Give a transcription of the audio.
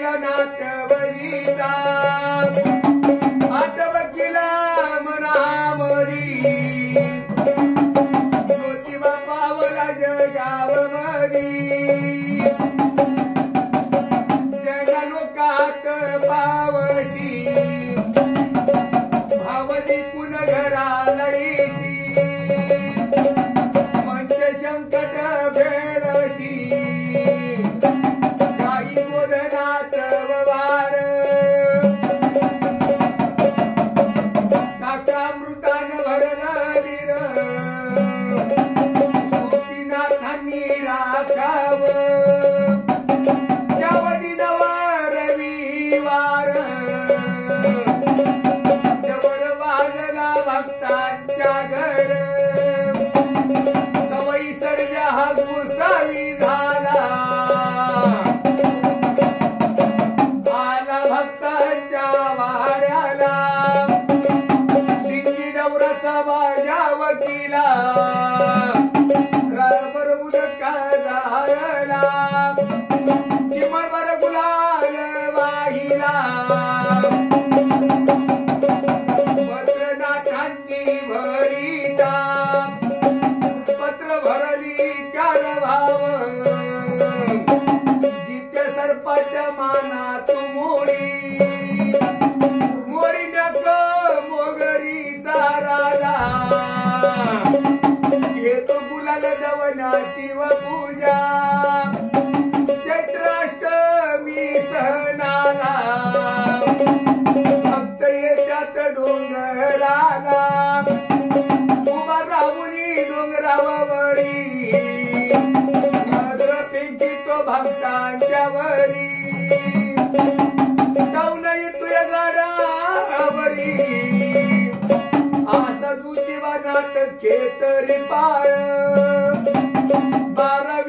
वकीला नातवलीचा आठ वकीला मनामधी ज्योतिबा पावला जगावमधी जगा लोकात पावशी भावदी पुन घराला येशी मंच संकट भेडशी काही गोधनात वार काकामृतान भरलं दिर सोतीनाथांनी राखाव त्यावधी नवा रविवार जबर वाजला भक्तांच्या घर सवयी सर्जा हा गुसावी झाला आला भक्तांच्या वाड्याला सिंगी डवराचा बाजा वकीला राबर उदका झाला चिमणभर गुलाल वाहिला पत्रनाथांची भरिता पत्र भरली त्यार भाव जित्य सर्पाच्या मानात मोडी मोडी नक मोगरीचा राजा येतो गुलाल दवनाची व पूजा चैत्राष्टमी सहनाला भक्त येत्यात डोंगराला उभा राहुनी डोंगरावरी नजर पेंकी तो भक्तांच्या वरी जाऊन येतोय गडावरी असा ज्योतिबा नाटके तरी पार 12